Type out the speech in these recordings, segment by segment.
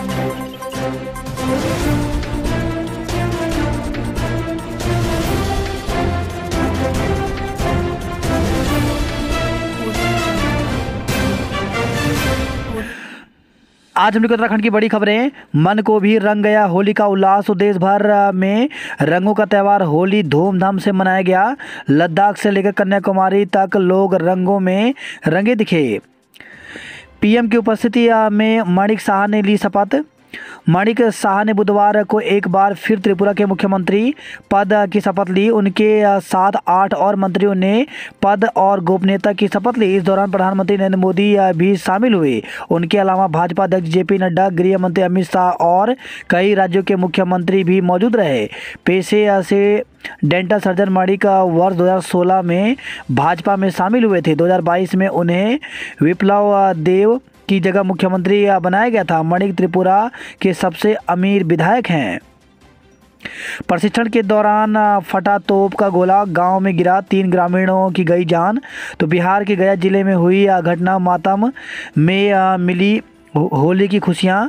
आज हम लोग उत्तराखंड की बड़ी खबरें। मन को भी रंग गया होली का उल्लास। तो देश भर में रंगों का त्यौहार होली धूमधाम से मनाया गया। लद्दाख से लेकर कन्याकुमारी तक लोग रंगों में रंगे दिखे। पीएम की उपस्थिति में माणिक साहा ने ली शपथ। माणिक साहा ने बुधवार को एक बार फिर त्रिपुरा के मुख्यमंत्री पद की शपथ ली। उनके साथ 8 और मंत्रियों ने पद और गोपनीयता की शपथ ली। इस दौरान प्रधानमंत्री नरेंद्र मोदी भी शामिल हुए। उनके अलावा भाजपा अध्यक्ष जेपी नड्डा, गृह मंत्री अमित शाह और कई राज्यों के मुख्यमंत्री भी मौजूद रहे। पेशे से डेंटल सर्जन माणिक वर्ष 2016 में भाजपा में शामिल हुए थे। 2022 में उन्हें विप्लव देव की जगह मुख्यमंत्री बनाया गया था। माणिक त्रिपुरा के सबसे अमीर विधायक हैं। प्रशिक्षण के दौरान फटा तोप का गोला, गांव में गिरा, 3 ग्रामीणों की गई जान। तो बिहार के गया जिले में हुई घटना, मातम में मिली होली की खुशियां।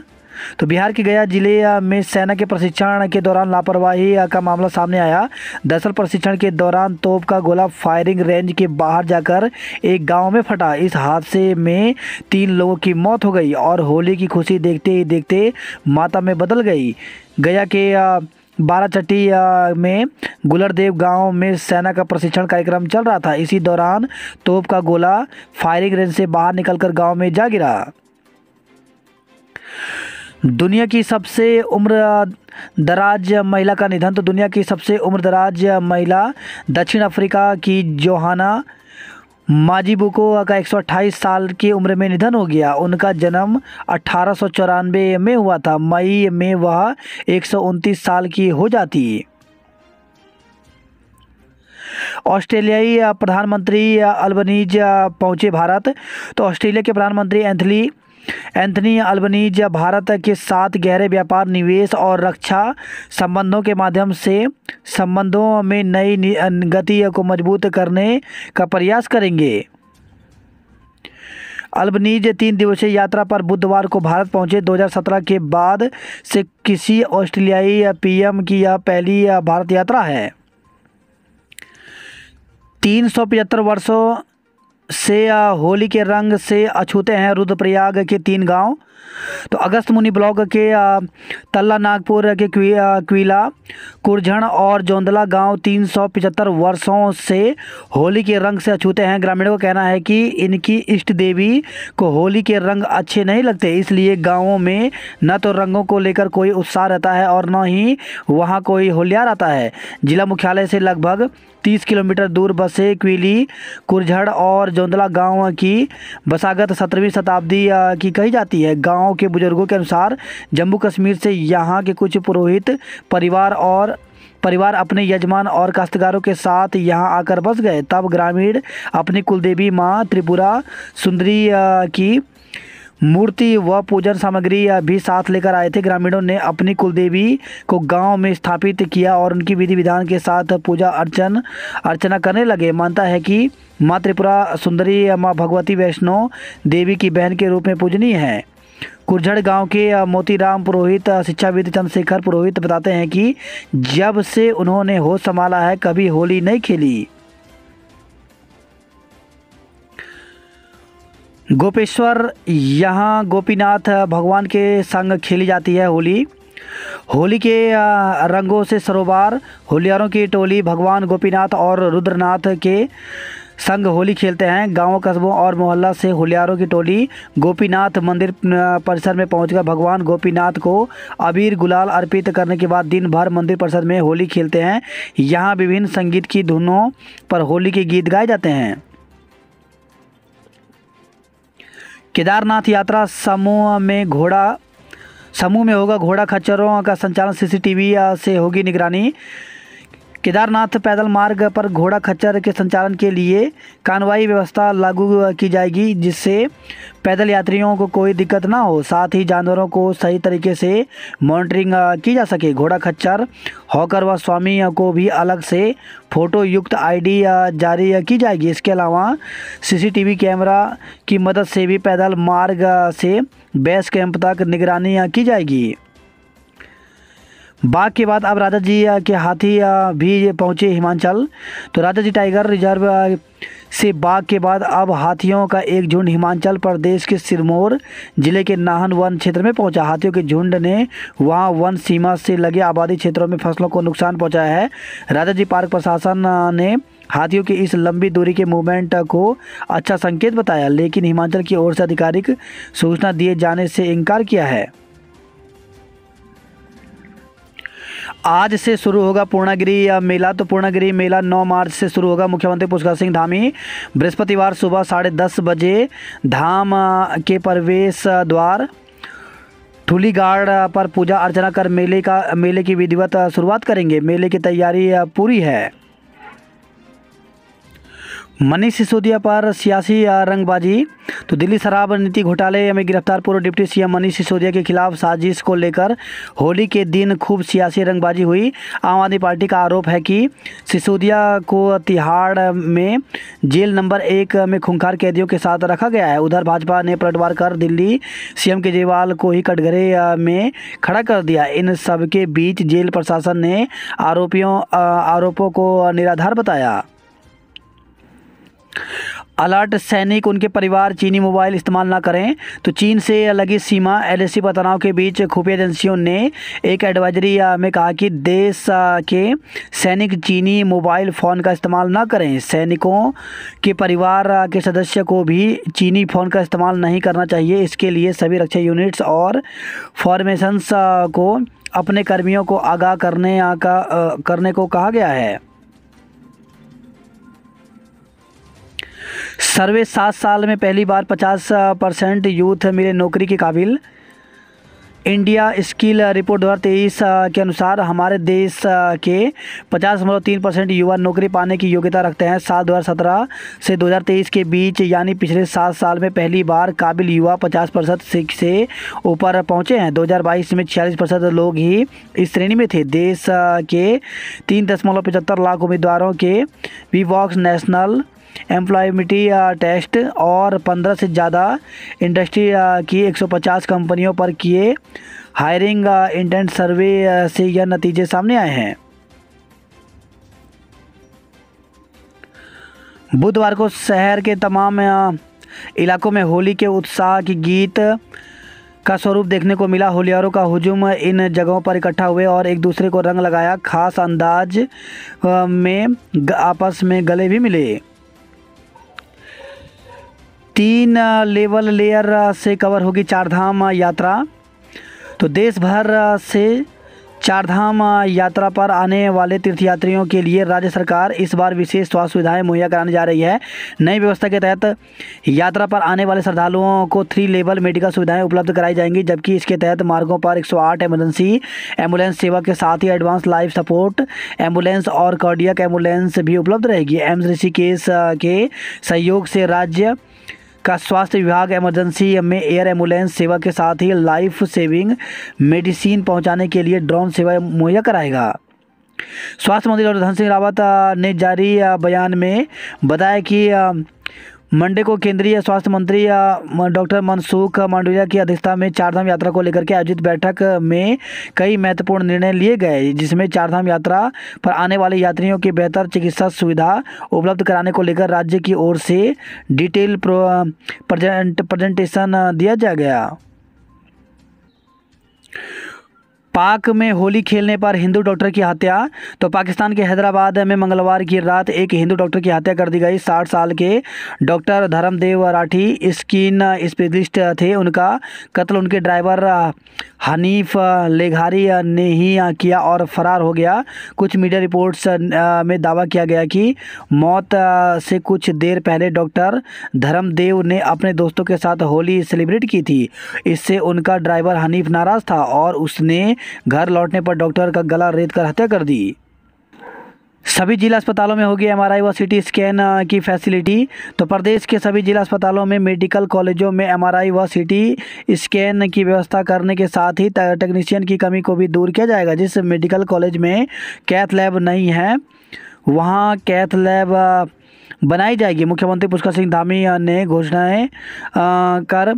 तो बिहार के गया जिले में सेना के प्रशिक्षण के दौरान लापरवाही का मामला सामने आया। दरअसल प्रशिक्षण के दौरान तोप का गोला फायरिंग रेंज के बाहर जाकर एक गांव में फटा। इस हादसे में 3 लोगों की मौत हो गई और होली की खुशी देखते ही देखते मातम में बदल गई। गया के बाराचट्टी में गुलरदेव गांव में सेना का प्रशिक्षण कार्यक्रम चल रहा था। इसी दौरान तोप का गोला फायरिंग रेंज से बाहर निकलकर गांव में जा गिरा। दुनिया की सबसे उम्र दराज महिला का निधन। तो दुनिया की सबसे उम्र दराज महिला दक्षिण अफ्रीका की जोहाना माजिबुको का 128 साल की उम्र में निधन हो गया। उनका जन्म 1894 में हुआ था। मई में वह 129 साल की हो जाती। ऑस्ट्रेलियाई प्रधानमंत्री अल्बनीज पहुंचे भारत। तो ऑस्ट्रेलिया के प्रधानमंत्री एंथनी अल्बनीज भारत के साथ गहरे व्यापार, निवेश और रक्षा संबंधों के माध्यम से संबंधों में नई गति को मजबूत करने का प्रयास करेंगे। अल्बनीज 3 दिवसीय यात्रा पर बुधवार को भारत पहुंचे। 2017 के बाद से किसी ऑस्ट्रेलियाई पीएम की यह पहली भारत यात्रा है। 375 वर्षों से होली के रंग से अछूते हैं रुद्रप्रयाग के 3 गांव। तो अगस्त मुनि ब्लॉक के तल्ला नागपुर के क्विला, कुरझण और जोंदला गांव 375 वर्षों से होली के रंग से अछूते हैं। ग्रामीणों का कहना है कि इनकी इष्ट देवी को होली के रंग अच्छे नहीं लगते, इसलिए गांवों में न तो रंगों को लेकर कोई उत्साह रहता है और न ही वहां कोई होलियार आता है। जिला मुख्यालय से लगभग 30 किलोमीटर दूर बसे क्विली, कुरझड़ और जोंदला गांव की बसागत 17वीं शताब्दी की कही जाती है। गांव के बुजुर्गों के अनुसार जम्मू कश्मीर से यहाँ के कुछ पुरोहित परिवार अपने यजमान और काश्तकारों के साथ यहाँ आकर बस गए। तब ग्रामीण अपनी कुलदेवी माँ त्रिपुरा सुंदरी की मूर्ति व पूजन सामग्री भी साथ लेकर आए थे। ग्रामीणों ने अपनी कुलदेवी को गांव में स्थापित किया और उनकी विधि विधान के साथ पूजा अर्चना करने लगे। मानता है कि माँ त्रिपुरा सुंदरी माँ भगवती वैष्णो देवी की बहन के रूप में पूजनीय है। कुरझड़ गांव के मोतीराम पुरोहित, शिक्षाविद चंद्रशेखर पुरोहित बताते हैं कि जब से उन्होंने होश संभाला है कभी होली नहीं खेली। गोपेश्वर, यहाँ गोपीनाथ भगवान के संग खेली जाती है होली। होली के रंगों से सरोबार, होलियारों की टोली भगवान गोपीनाथ और रुद्रनाथ के संग होली खेलते हैं। गांवों, कस्बों और मोहल्ला से होलियारों की टोली गोपीनाथ मंदिर परिसर में पहुंचकर भगवान गोपीनाथ को अबीर गुलाल अर्पित करने के बाद दिन भर मंदिर परिसर में होली खेलते हैं। यहाँ विभिन्न संगीत की धुनों पर होली के गीत गाए जाते हैं। केदारनाथ यात्रा समूह में होगा घोड़ा खच्चरों का संचालन, सीसीटीवी से होगी निगरानी। केदारनाथ पैदल मार्ग पर घोड़ा खच्चर के संचालन के लिए कानूनी व्यवस्था लागू की जाएगी, जिससे पैदल यात्रियों को कोई दिक्कत ना हो, साथ ही जानवरों को सही तरीके से मॉनिटरिंग की जा सके। घोड़ा खच्चर हॉकर व स्वामी को भी अलग से फ़ोटो युक्त आईडी जारी की जाएगी। इसके अलावा सीसीटीवी कैमरा की मदद से भी पैदल मार्ग से बेस कैंप तक निगरानी की जाएगी। बाघ के बाद अब राजा जी के हाथी भी पहुंचे हिमाचल। तो राजा जी टाइगर रिजर्व से बाघ के बाद अब हाथियों का एक झुंड हिमाचल प्रदेश के सिरमौर जिले के नाहन वन क्षेत्र में पहुंचा। हाथियों के झुंड ने वहां वन सीमा से लगे आबादी क्षेत्रों में फसलों को नुकसान पहुंचाया है। राजा जी पार्क प्रशासन ने हाथियों की इस लंबी दूरी के मूवमेंट को अच्छा संकेत बताया, लेकिन हिमाचल की ओर से आधिकारिक सूचना दिए जाने से इनकार किया है। आज से शुरू होगा पूर्णागिरि मेला। तो पूर्णागिरि मेला 9 मार्च से शुरू होगा। मुख्यमंत्री पुष्कर सिंह धामी बृहस्पतिवार सुबह 10:30 बजे धाम के प्रवेश द्वार ठुलीगाड़ पर पूजा अर्चना कर मेले की विधिवत शुरुआत करेंगे। मेले की तैयारी पूरी है। मनीष सिसोदिया पर सियासी रंगबाजी। तो दिल्ली शराब नीति घोटाले में गिरफ्तार पूर्व डिप्टी सीएम मनीष सिसोदिया के खिलाफ साजिश को लेकर होली के दिन खूब सियासी रंगबाजी हुई। आम आदमी पार्टी का आरोप है कि सिसोदिया को तिहाड़ में जेल नंबर 1 में खूंखार कैदियों के साथ रखा गया है। उधर भाजपा ने पलटवार कर दिल्ली सीएम केजरीवाल को ही कटघरे में खड़ा कर दिया। इन सबके बीच जेल प्रशासन ने आरोपों को निराधार बताया। अलर्ट, सैनिक उनके परिवार चीनी मोबाइल इस्तेमाल ना करें। तो चीन से लगी सीमा एलएसी पर तनाव के बीच खुफिया एजेंसियों ने एक एडवाइजरी में कहा कि देश के सैनिक चीनी मोबाइल फ़ोन का इस्तेमाल ना करें। सैनिकों के परिवार के सदस्य को भी चीनी फ़ोन का इस्तेमाल नहीं करना चाहिए। इसके लिए सभी रक्षा यूनिट्स और फॉर्मेशंस को अपने कर्मियों को आगाह करने को कहा गया है। सर्वे 7 साल में पहली बार 50% यूथ मिले नौकरी के काबिल। इंडिया स्किल रिपोर्ट 2023 के अनुसार हमारे देश के 50.3% युवा नौकरी पाने की योग्यता रखते हैं। साल 2017 से 2023 के बीच यानी पिछले 7 साल में पहली बार काबिल युवा 50% से ऊपर पहुंचे हैं। 2022 में 46% लोग ही इस श्रेणी में थे। देश के 3.75 लाख उम्मीदवारों के वीवॉक्स नेशनल एम्प्लॉयबिलिटी टेस्ट और 15 से ज़्यादा इंडस्ट्री की 150 कंपनियों पर किए हायरिंग इंटेंट सर्वे से यह नतीजे सामने आए हैं। बुधवार को शहर के तमाम इलाकों में होली के उत्साह की गीत का स्वरूप देखने को मिला। होलियारों का हुजूम इन जगहों पर इकट्ठा हुए और एक दूसरे को रंग लगाया। खास अंदाज में आपस में गले भी मिले। 3 लेयर से कवर होगी चारधाम यात्रा। तो देश भर से चारधाम यात्रा पर आने वाले तीर्थयात्रियों के लिए राज्य सरकार इस बार विशेष स्वास्थ्य सुविधाएं मुहैया कराने जा रही है। नई व्यवस्था के तहत यात्रा पर आने वाले श्रद्धालुओं को 3 लेवल मेडिकल सुविधाएं उपलब्ध कराई जाएंगी, जबकि इसके तहत मार्गों पर 108 इमरजेंसी एम्बुलेंस सेवा के साथ ही एडवांस लाइफ सपोर्ट एम्बुलेंस और कार्डियक एम्बुलेंस भी उपलब्ध रहेगी। एम्स ऋषिकेश के सहयोग से राज्य का स्वास्थ्य विभाग इमरजेंसी में एयर एम्बुलेंस सेवा के साथ ही लाइफ सेविंग मेडिसिन पहुंचाने के लिए ड्रोन सेवा मुहैया कराएगा। स्वास्थ्य मंत्री डॉक्टर धन सिंह रावत ने जारी बयान में बताया कि मंडे को केंद्रीय स्वास्थ्य मंत्री डॉक्टर मनसुख मांडविया की अध्यक्षता में चारधाम यात्रा को लेकर के आयोजित बैठक में कई महत्वपूर्ण निर्णय लिए गए, जिसमें चारधाम यात्रा पर आने वाले यात्रियों की बेहतर चिकित्सा सुविधा उपलब्ध कराने को लेकर राज्य की ओर से डिटेल प्रेजेंटेशन दिया गया। पाक में होली खेलने पर हिंदू डॉक्टर की हत्या। तो पाकिस्तान के हैदराबाद में मंगलवार की रात एक हिंदू डॉक्टर की हत्या कर दी गई। 60 साल के doctor Dharmdev Rathi skin specialist थे। उनका कत्ल उनके ड्राइवर हनीफ लेघारी ने ही किया और फरार हो गया। कुछ मीडिया रिपोर्ट्स में दावा किया गया कि मौत से कुछ देर पहले डॉक्टर धर्मदेव ने अपने दोस्तों के साथ होली सेलिब्रेट की थी। इससे उनका ड्राइवर हनीफ नाराज़ था और उसने घर लौटने पर डॉक्टर का गला रेत कर हत्या कर दी। सभी जिला अस्पतालों में होगी एमआरआई व सीटी स्कैन की फैसिलिटी। तो प्रदेश के सभी जिला अस्पतालों में मेडिकल कॉलेजों में एमआरआई व सीटी स्कैन की व्यवस्था करने के साथ ही टेक्नीशियन की कमी को भी दूर किया जाएगा। जिस मेडिकल कॉलेज में कैथ लैब नहीं है वहाँ कैथ लैब बनाई जाएगी। मुख्यमंत्री पुष्कर सिंह धामी ने घोषणाएं कर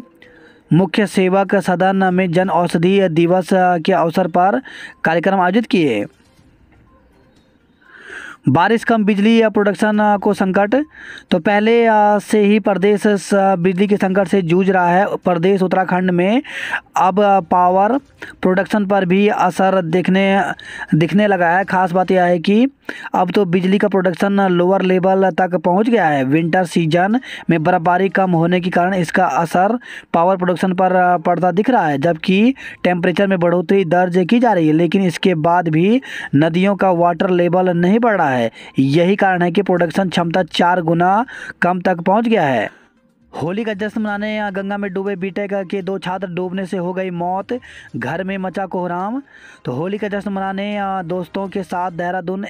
मुख्य सेवक सदन में जन औषधि दिवस के अवसर पर कार्यक्रम आयोजित किए। बारिश कम बिजली या प्रोडक्शन को संकट। तो पहले से ही प्रदेश बिजली के संकट से जूझ रहा है। प्रदेश उत्तराखंड में अब पावर प्रोडक्शन पर भी असर दिखने लगा है। खास बात यह है कि अब तो बिजली का प्रोडक्शन लोअर लेवल तक पहुंच गया है। विंटर सीजन में बर्फबारी कम होने के कारण इसका असर पावर प्रोडक्शन पर पड़ता दिख रहा है, जबकि टेम्परेचर में बढ़ोतरी दर्ज की जा रही है, लेकिन इसके बाद भी नदियों का वाटर लेवल नहीं बढ़ रहा है। यही कारण है कि प्रोडक्शन क्षमता 4 गुना कम तक पहुंच गया है। होली का जश्न मनाने गंगा में डूबे बीटेक के 2 छात्र डूबने से हो गई मौत, घर में मचा कोहराम। तो होली का जश्न मनाने दोस्तों के साथ देहरादून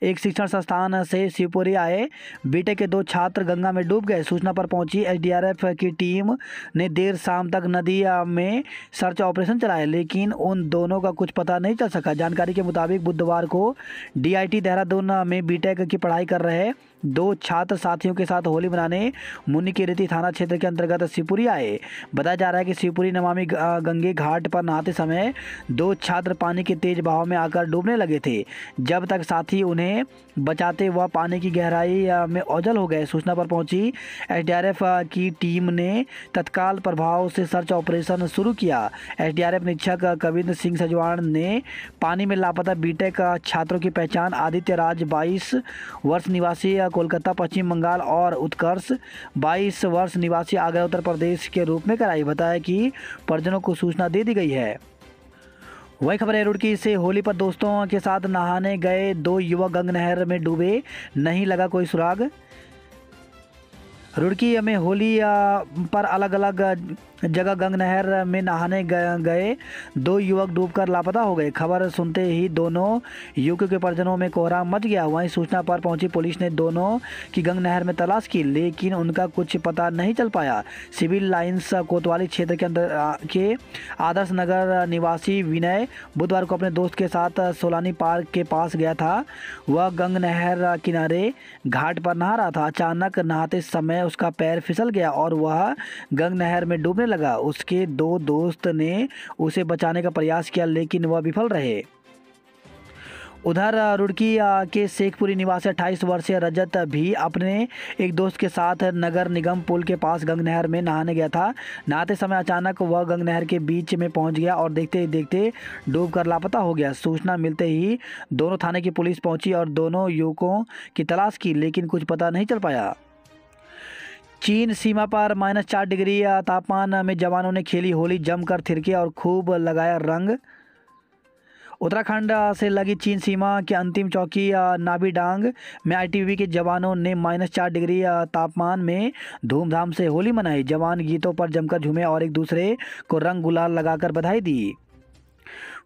एक शिक्षण संस्थान से शिवपुरी आए बीटेक के 2 छात्र गंगा में डूब गए। सूचना पर पहुंची एसडीआरएफ की टीम ने देर शाम तक नदी में सर्च ऑपरेशन चलाया, लेकिन उन दोनों का कुछ पता नहीं चल सका। जानकारी के मुताबिक बुधवार को डीआईटी देहरादून में बीटेक की पढ़ाई कर रहे 2 छात्र साथियों के साथ होली मनाने मुनिकीरेती थाना क्षेत्र के अंतर्गत शिवपुरी आए। बताया जा रहा है कि शिवपुरी नमामि गंगे घाट पर नहाते समय 2 छात्र पानी के तेज बहाव में आकर डूबने लगे थे, जब तक साथी उन्हें बचाते वह पानी की गहराई में ओझल हो गए। सूचना पर पहुंची एसडीआरएफ की टीम ने तत्काल प्रभाव से सर्च ऑपरेशन शुरू किया। एसडीआरएफ निरीक्षक कविंद्र सिंह सजवाण ने पानी में लापता बीटेक छात्रों की पहचान आदित्य राज 22 वर्ष निवासी कोलकाता पश्चिम बंगाल और उत्कर्ष 22 वर्ष निवासी आगरा उत्तर प्रदेश के रूप में कराई। बताया कि परिजनों को सूचना दे दी गई है। वही खबर है रुड़की से। होली पर दोस्तों के साथ नहाने गए 2 युवक गंग नहर में डूबे, नहीं लगा कोई सुराग। रुड़की में होली पर अलग अलग जगह गंग नहर में नहाने गए 2 युवक डूबकर लापता हो गए। खबर सुनते ही दोनों युवकों के परिजनों में कोहराम मच गया। वहीं सूचना पर पहुंची पुलिस ने दोनों की गंग नहर में तलाश की, लेकिन उनका कुछ पता नहीं चल पाया। सिविल लाइंस कोतवाली क्षेत्र के अंदर के आदर्श नगर निवासी विनय बुधवार को अपने दोस्त के साथ सोलानी पार्क के पास गया था। वह गंग नहर किनारे घाट पर नहा रहा था। अचानक नहाते समय उसका पैर फिसल गया और वह गंग नहर में डूबने लगा। उसके 2 दोस्त ने उसे बचाने का प्रयास किया, लेकिन वह विफल रहे। उधर रुड़की के शेखपुरी निवासी 28 वर्षीय रजत भी अपने एक दोस्त के साथ नगर निगम पुल के पास गंग नहर में नहाने गया था। नहाते समय अचानक वह गंग नहर के बीच में पहुंच गया और देखते ही देखते डूबकर लापता हो गया। सूचना मिलते ही दोनों थाने की पुलिस पहुंची और दोनों युवकों की तलाश की, लेकिन कुछ पता नहीं चल पाया। चीन सीमा पर -4 डिग्री तापमान में जवानों ने खेली होली, जमकर थिरके और खूब लगाया रंग। उत्तराखंड से लगी चीन सीमा के अंतिम चौकी नाबीडांग में आईटीबीपी के जवानों ने -4 डिग्री तापमान में धूमधाम से होली मनाई। जवान गीतों पर जमकर झूमे और एक दूसरे को रंग गुलाल लगाकर बधाई दी।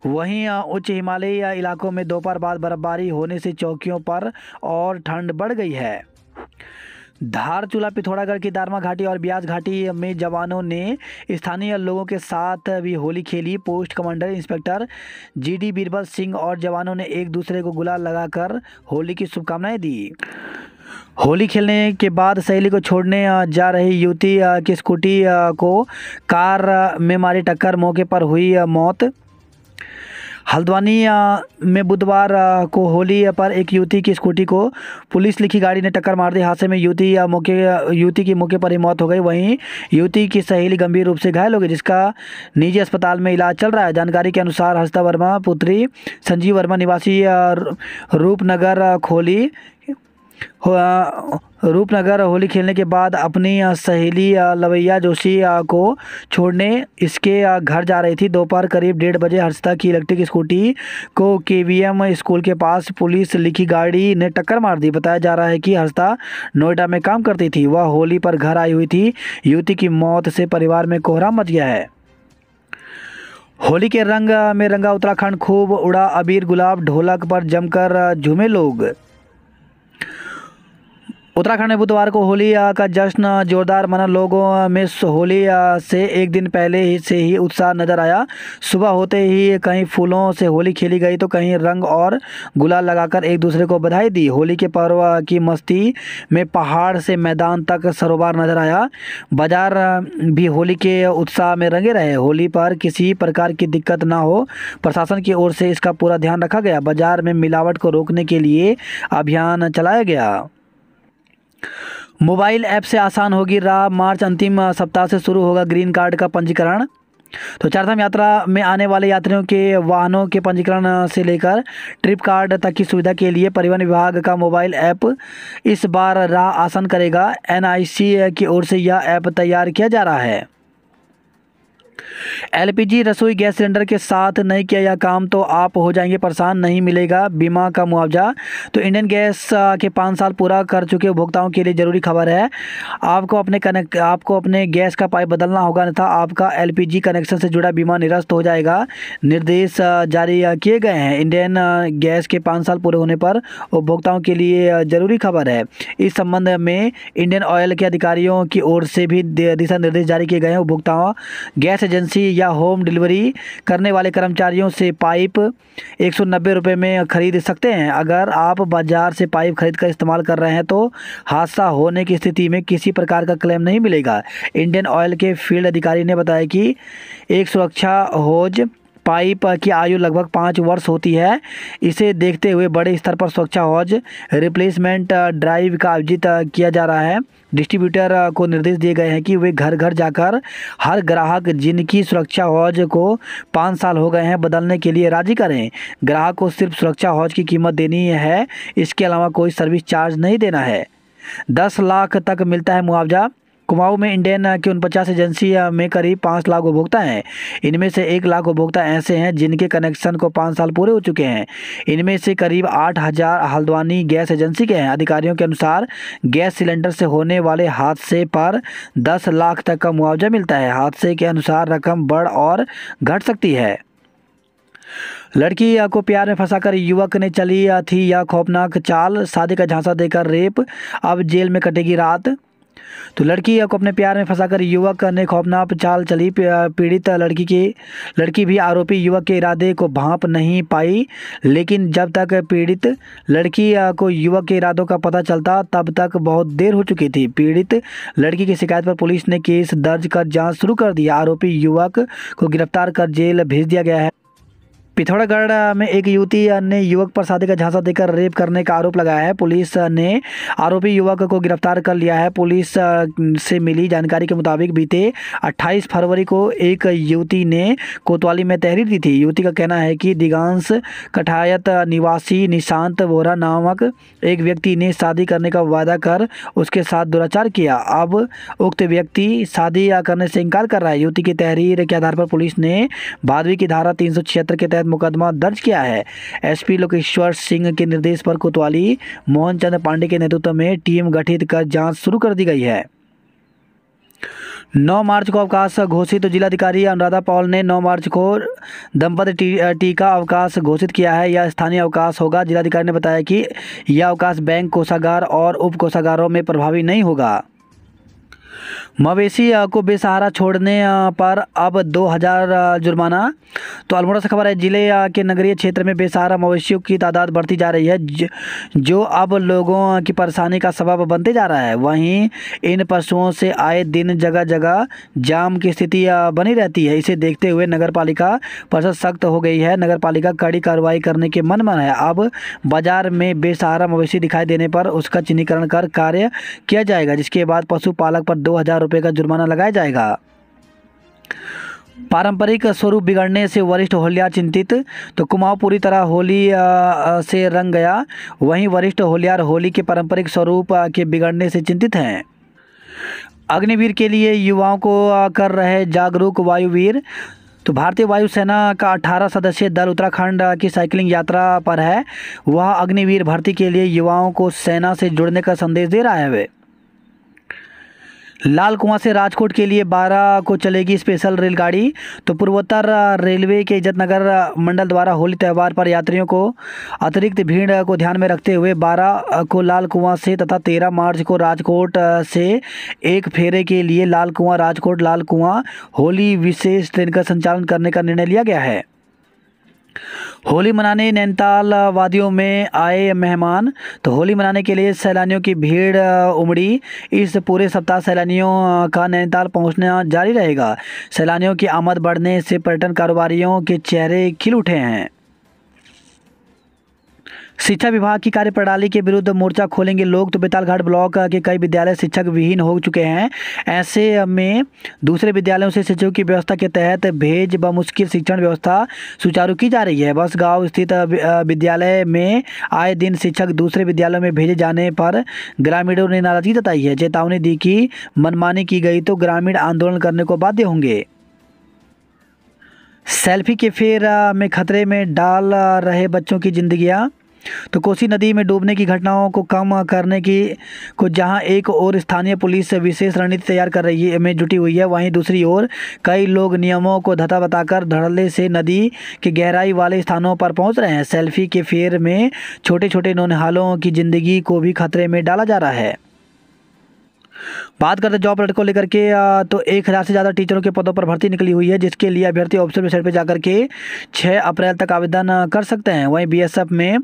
वहीं उच्च हिमालयी इलाकों में दोपहर बाद बर्फबारी होने से चौकियों पर और ठंड बढ़ गई है। धारचूला, पिथौरागढ़ की दारमा घाटी और ब्यास घाटी में जवानों ने स्थानीय लोगों के साथ भी होली खेली। Post commander inspector GD Birbal Singh और जवानों ने एक दूसरे को गुलाल लगाकर होली की शुभकामनाएं दी। होली खेलने के बाद सहेली को छोड़ने जा रही युवती की स्कूटी को कार में मारी टक्कर, मौके पर हुई मौत। हल्द्वानी में बुधवार को होली पर एक युवती की स्कूटी को पुलिस लिखी गाड़ी ने टक्कर मार दी। हादसे में युवती की मौके पर ही मौत हो गई। वहीं युवती की सहेली गंभीर रूप से घायल हो गई, जिसका निजी अस्पताल में इलाज चल रहा है। जानकारी के अनुसार हर्षिता वर्मा पुत्री संजीव वर्मा निवासी रूपनगर होली खेलने के बाद अपनी सहेली लवैया जोशी को छोड़ने इसके घर जा रही थी। दोपहर करीब 1:30 बजे हर्षिता की इलेक्ट्रिक स्कूटी को केवीएम स्कूल के पास पुलिस लिखी गाड़ी ने टक्कर मार दी। बताया जा रहा है कि हर्षिता नोएडा में काम करती थी, वह होली पर घर आई हुई थी। युवती की मौत से परिवार में कोहराम मच गया है। होली के रंग में रंगा उत्तराखंड, खूब उड़ा अबीर गुलाब, ढोलक पर जमकर झूमे लोग। उत्तराखंड में बुधवार को होली का जश्न जोरदार मना। लोगों में होली से एक दिन पहले ही से ही उत्साह नजर आया। सुबह होते ही कहीं फूलों से होली खेली गई तो कहीं रंग और गुलाल लगाकर एक दूसरे को बधाई दी। होली के पर्व की मस्ती में पहाड़ से मैदान तक सरोवर नजर आया। बाजार भी होली के उत्साह में रंगे रहे। होली पर किसी प्रकार की दिक्कत ना हो, प्रशासन की ओर से इसका पूरा ध्यान रखा गया। बाजार में मिलावट को रोकने के लिए अभियान चलाया गया। मोबाइल ऐप से आसान होगी राह। मार्च अंतिम सप्ताह से शुरू होगा ग्रीन कार्ड का पंजीकरण। तो चारधाम यात्रा में आने वाले यात्रियों के वाहनों के पंजीकरण से लेकर ट्रिप कार्ड तक की सुविधा के लिए परिवहन विभाग का मोबाइल ऐप इस बार राह आसान करेगा। एनआईसी की ओर से यह ऐप तैयार किया जा रहा है। एलपीजी रसोई गैस सिलेंडर के साथ नहीं किया यह काम तो आप हो जाएंगे परेशान, नहीं मिलेगा बीमा का मुआवजा। तो इंडियन गैस के 5 साल पूरा कर चुके उपभोक्ताओं के लिए जरूरी खबर है। आपको अपने गैस का पाइप बदलना होगा, अन्यथा आपका एलपीजी कनेक्शन से जुड़ा बीमा निरस्त हो जाएगा। निर्देश जारी किए गए हैं। इंडियन गैस के 5 साल पूरे होने पर उपभोक्ताओं के लिए जरूरी खबर है। इस संबंध में इंडियन ऑयल के अधिकारियों की ओर से भी दिशा निर्देश जारी किए गए हैं। उपभोक्ताओं गैस एजेंसी या होम डिलीवरी करने वाले कर्मचारियों से पाइप 190 रुपये में खरीद सकते हैं। अगर आप बाजार से पाइप खरीद कर इस्तेमाल कर रहे हैं तो हादसा होने की स्थिति में किसी प्रकार का क्लेम नहीं मिलेगा। इंडियन ऑयल के फील्ड अधिकारी ने बताया कि एक सुरक्षा होज पाइप की आयु लगभग 5 वर्ष होती है। इसे देखते हुए बड़े स्तर पर सुरक्षा हौज रिप्लेसमेंट ड्राइव का आयोजित किया जा रहा है। डिस्ट्रीब्यूटर को निर्देश दिए गए हैं कि वे घर घर जाकर हर ग्राहक जिनकी सुरक्षा हौज को 5 साल हो गए हैं बदलने के लिए राजी करें। ग्राहक को सिर्फ सुरक्षा हौज की कीमत देनी है, इसके अलावा कोई सर्विस चार्ज नहीं देना है। 10 लाख तक मिलता है मुआवजा। कुमाऊं में इंडियन की 49 एजेंसी में करीब 5 लाख उपभोक्ता हैं। इनमें से 1 लाख उपभोक्ता ऐसे हैं जिनके कनेक्शन को 5 साल पूरे हो चुके हैं। इनमें से करीब 8,000 हल्द्वानी गैस एजेंसी के हैं। अधिकारियों के अनुसार गैस सिलेंडर से होने वाले हादसे पर 10 लाख तक का मुआवजा मिलता है। हादसे के अनुसार रकम बढ़ और घट सकती है। लड़की को प्यार में फंसाकर युवक ने चली थी यह खौफनाक चाल। शादी का झांसा देकर रेप, अब जेल में कटेगी रात। तो लड़की को अपने प्यार में फंसाकर युवक ने खौफनाक चाल चली। पीड़ित लड़की भी आरोपी युवक के इरादे को भांप नहीं पाई, लेकिन जब तक पीड़ित लड़की को युवक के इरादों का पता चलता तब तक बहुत देर हो चुकी थी। पीड़ित लड़की की शिकायत पर पुलिस ने केस दर्ज कर जांच शुरू कर दी। आरोपी युवक को गिरफ्तार कर जेल भेज दिया गया है। पिथौरागढ़ में एक युवती ने युवक पर शादी का झांसा देकर रेप करने का आरोप लगाया है। पुलिस ने आरोपी युवक को गिरफ्तार कर लिया है। पुलिस से मिली जानकारी के मुताबिक बीते 28 फरवरी को एक युवती ने कोतवाली में तहरीर दी थी। युवती का कहना है कि दिगांश कठायत निवासी निशांत वोरा नामक एक व्यक्ति ने शादी करने का वादा कर उसके साथ दुराचार किया। अब उक्त व्यक्ति शादी करने से इनकार कर रहा है। युवती की तहरीर के आधार पर पुलिस ने भादवी की धारा 376 के तहत मुकदमा दर्ज किया है। एसपी लोकेश्वर सिंह के निर्देश पर कोतवाली मोहन चंद्र पांडे के नेतृत्व में टीम गठित कर जांच शुरू कर दी गई है। 9 मार्च को अवकाश घोषित। तो जिलाधिकारी अनुराधा पॉल ने 9 मार्च को दंपति टीका अवकाश घोषित किया है। यह स्थानीय अवकाश होगा। जिलाधिकारी ने बताया कि यह अवकाश बैंक, कोषागार और उप कोषागारों में प्रभावी नहीं होगा। मवेशी को बेसहारा छोड़ने पर अब 2,000 जुर्माना। तो अल्मोड़ा से खबर है, जिले के नगरीय क्षेत्र में बेसहारा मवेशियों की तादाद बढ़ती जा रही है, जो अब लोगों की परेशानी का सबब बनते जा रहा है। वहीं इन पशुओं से आए दिन जगह जगह जाम की स्थिति बनी रहती है। इसे देखते हुए नगर पालिका परिषद सख्त हो गई है। नगर पालिका कड़ी कार्रवाई करने के मन है। अब बाजार में बेसहारा मवेशी दिखाई देने पर उसका चिन्हीकरण कर कार्य किया जाएगा, जिसके बाद पशुपालक पर 2,000 रुपये का जुर्माना लगाया जाएगा। पारंपरिक स्वरूप बिगड़ने से वरिष्ठ होलियार चिंतित। तो कुमाऊं पूरी तरह होली से रंग गया। वहीं वरिष्ठ होलियार होली के पारंपरिक स्वरूप के बिगड़ने से चिंतित हैं। अग्निवीर के लिए युवाओं को कर रहे जागरूक वायुवीर। तो भारतीय वायुसेना का 18 सदस्यीय दल उत्तराखंड की साइकिलिंग यात्रा पर है। वह अग्निवीर भर्ती के लिए युवाओं को सेना से जुड़ने का संदेश दे रहा है। वे लाल कुआं से राजकोट के लिए 12 को चलेगी स्पेशल रेलगाड़ी। तो पूर्वोत्तर रेलवे के इज्जत नगर मंडल द्वारा होली त्यौहार पर यात्रियों को अतिरिक्त भीड़ को ध्यान में रखते हुए 12 को लाल कुआं से तथा 13 मार्च को राजकोट से एक फेरे के लिए लाल कुआं राजकोट लाल कुआं होली विशेष ट्रेन का संचालन करने का निर्णय लिया गया है। होली मनाने नैनीताल वादियों में आए मेहमान। तो होली मनाने के लिए सैलानियों की भीड़ उमड़ी। इस पूरे सप्ताह सैलानियों का नैनीताल पहुंचना जारी रहेगा। सैलानियों की आमद बढ़ने से पर्यटन कारोबारियों के चेहरे खिल उठे हैं। शिक्षा विभाग की कार्यप्रणाली के विरुद्ध मोर्चा खोलेंगे लोग। तो बेतालघाट ब्लॉक के कई विद्यालय शिक्षक विहीन हो चुके हैं। ऐसे में दूसरे विद्यालयों से शिक्षकों की व्यवस्था के तहत भेज बमुश्किल शिक्षण व्यवस्था सुचारू की जा रही है। बस गांव स्थित विद्यालय में आए दिन शिक्षक दूसरे विद्यालयों में भेजे जाने पर ग्रामीणों ने नाराजगी जताई है। चेतावनी दी कि मनमानी की गई तो ग्रामीण आंदोलन करने को बाध्य होंगे। सेल्फी के फेर में खतरे में डाल रहे बच्चों की जिंदगियां। तो कोसी नदी में डूबने की घटनाओं को कम करने की जहां एक और स्थानीय पुलिस विशेष रणनीति तैयार कर रही है में जुटी हुई है, वहीं दूसरी ओर कई लोग नियमों को धता बताकर धड़ल्ले से नदी के गहराई वाले स्थानों पर पहुंच रहे हैं। सेल्फी के फेर में छोटे छोटे नौनिहालों की जिंदगी को भी खतरे में डाला जा रहा है। बात करते जॉब अलर्ट को लेकर के तो 1000 से ज़्यादा टीचरों के पदों पर भर्ती निकली हुई है, जिसके लिए अभ्यर्थी ऑफिशियल वेबसाइट पर जाकर के 6 अप्रैल तक आवेदन कर सकते हैं। वहीं बीएसएफ में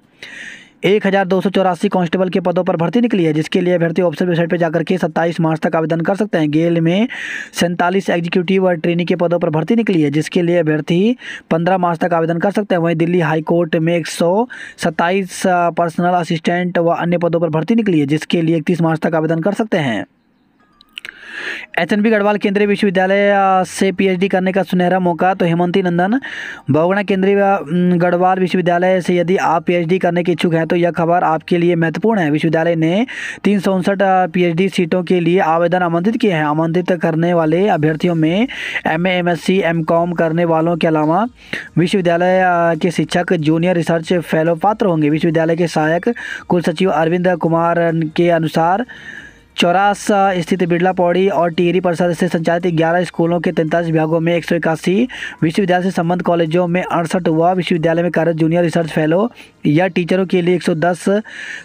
1284 कांस्टेबल के पदों पर भर्ती निकली है, जिसके लिए अभ्यर्थी ऑफिशियल वेबसाइट पर जाकर के 27 मार्च तक आवेदन कर सकते हैं। गेल में 47 एग्जीक्यूटिव और ट्रेनी के पदों पर भर्ती निकली है, जिसके लिए अभ्यर्थी 15 मार्च तक आवेदन कर सकते हैं। वहीं दिल्ली हाई कोर्ट में 127 पर्सनल असिस्टेंट व अन्य पदों पर भर्ती निकली है, जिसके लिए 31 मार्च तक आवेदन कर सकते हैं। एचएनबी गढ़वाल केंद्रीय विश्वविद्यालय से पीएचडी करने का सुनहरा मौका। तो हेमंती नंदन बहुगुणा केंद्रीय गढ़वाल विश्वविद्यालय से यदि आप पीएचडी करने के इच्छुक हैं तो यह खबर आपके लिए महत्वपूर्ण है। विश्वविद्यालय ने 359 पीएचडी सीटों के लिए आवेदन आमंत्रित किए हैं। आमंत्रित करने वाले अभ्यर्थियों में एमए, एमएससी, एमकॉम करने वालों के अलावा विश्वविद्यालय के शिक्षक, जूनियर रिसर्च फेलो पात्र होंगे। विश्वविद्यालय के सहायक कुलसचिव अरविंद कुमार के अनुसार चौरास स्थित बिरला पौड़ी और टिहरी परिषद से संचालित 11 स्कूलों के 43 विभागों में 181, विश्वविद्यालय से संबद्ध कॉलेजों में 68 व विश्वविद्यालय में कार्यरत जूनियर रिसर्च फेलो या टीचरों के लिए 110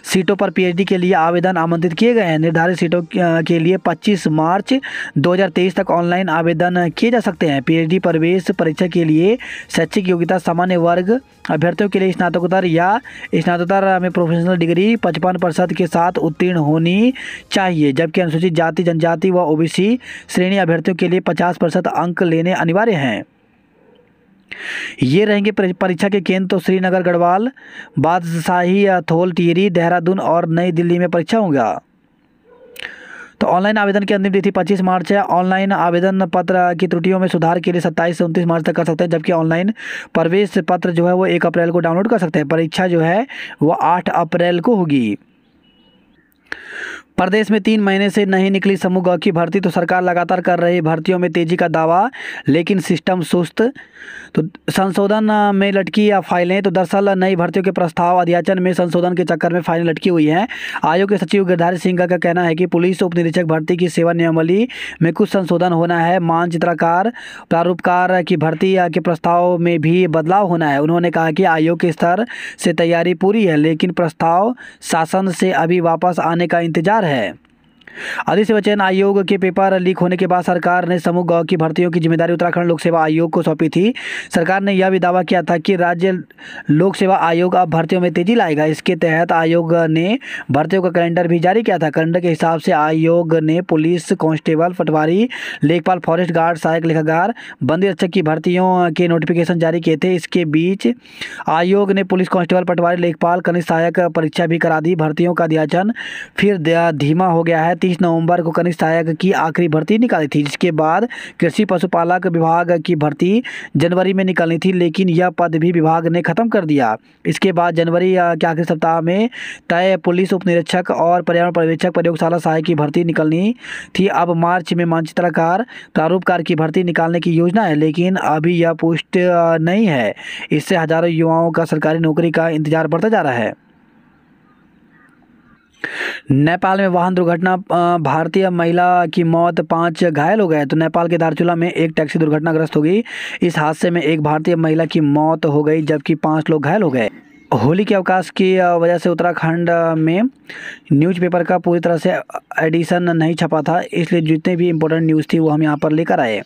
सीटों पर पीएचडी के लिए आवेदन आमंत्रित किए गए हैं। निर्धारित सीटों के लिए 25 मार्च 2023 तक ऑनलाइन आवेदन किए जा सकते हैं। पीएचडी प्रवेश परीक्षा के लिए शैक्षिक योग्यता सामान्य वर्ग अभ्यर्थियों के लिए स्नातकोत्तर या स्नातकोत्तर में प्रोफेशनल डिग्री 55% के साथ उत्तीर्ण होनी चाहिए, जबकि अनुसूचित जाति, जनजाति व ओबीसी श्रेणी अभ्यर्थियों के लिए 50% अंक लेने अनिवार्य हैं। ये रहेंगे परीक्षा के केंद्र। तो श्रीनगर, गढ़वाल, बादशाही, थोल, टिहरी, देहरादून और नई दिल्ली में परीक्षा होगा। तो ऑनलाइन आवेदन की अंतिम तिथि 25 मार्च है। ऑनलाइन आवेदन पत्र की त्रुटियों में सुधार के लिए 27 से 29 मार्च तक कर सकते हैं, जबकि ऑनलाइन प्रवेश पत्र जो है वो 1 अप्रैल को डाउनलोड कर सकते हैं। परीक्षा जो है वो 8 अप्रैल को होगी। प्रदेश में 3 महीने से नहीं निकली समूह ग की भर्ती। तो सरकार लगातार कर रही भर्तियों में तेजी का दावा, लेकिन सिस्टम सुस्त। तो संशोधन में लटकी फाइलें। तो दरअसल नई भर्तियों के प्रस्ताव अध्याचन में संशोधन के चक्कर में फाइलें लटकी हुई हैं। आयोग के सचिव गिरधारी सिंह का कहना है कि पुलिस उप निरीक्षक भर्ती की सेवा नियमावली में कुछ संशोधन होना है। मानचित्रकार, प्रारूपकार की भर्ती के प्रस्ताव में भी बदलाव होना है। उन्होंने कहा कि आयोग के स्तर से तैयारी पूरी है, लेकिन प्रस्ताव शासन से अभी वापस आने का इंतजार है। अधिसूचना चयन आयोग के पेपर लीक होने के बाद सरकार ने समूह ग की भर्तियों की जिम्मेदारी उत्तराखंड लोक सेवा आयोग को सौंपी थी। सरकार ने यह भी दावा किया था कि राज्य लोक सेवा आयोग अब भर्तियों में तेजी लाएगा। इसके तहत आयोग ने भर्तियों का कैलेंडर भी जारी किया था। कैलेंडर के हिसाब से आयोग ने पुलिस कांस्टेबल, पटवारी, लेखपाल, फॉरेस्ट गार्ड, सहायक लेखाकार, बंदी रक्षक की भर्तियों के नोटिफिकेशन जारी किए थे। इसके बीच आयोग ने पुलिस कांस्टेबल, पटवारी, लेखपाल, कनिष्ठ सहायक परीक्षा भी करा दी। भर्तियों का अध्याचन फिर धीमा हो गया है। 30 नवंबर को कनिष्ठ सहायक की आखिरी भर्ती निकाली थी, जिसके बाद कृषि पशुपालक विभाग की भर्ती जनवरी में निकलनी थी, लेकिन यह पद भी विभाग ने खत्म कर दिया। इसके बाद जनवरी के आखिरी सप्ताह में तय पुलिस उप निरीक्षक और पर्यावरण पर्यवेक्षक, प्रयोगशाला सहायक की भर्ती निकलनी थी। अब मार्च में मानचित्रकार, प्रारूपकार की भर्ती निकालने की योजना है, लेकिन अभी यह पुष्ट नहीं है। इससे हजारों युवाओं का सरकारी नौकरी का इंतजार बढ़ता जा रहा है। नेपाल में वाहन दुर्घटना, भारतीय महिला की मौत, 5 घायल हो गए। तो नेपाल के धारचूला में एक टैक्सी दुर्घटनाग्रस्त हो गई। इस हादसे में एक भारतीय महिला की मौत हो गई जबकि 5 लोग घायल हो गए। होली के अवकाश की वजह से उत्तराखंड में न्यूज़पेपर का पूरी तरह से एडिशन नहीं छपा था, इसलिए जितने भी इम्पोर्टेंट न्यूज़ थी वो हम यहाँ पर लेकर आए।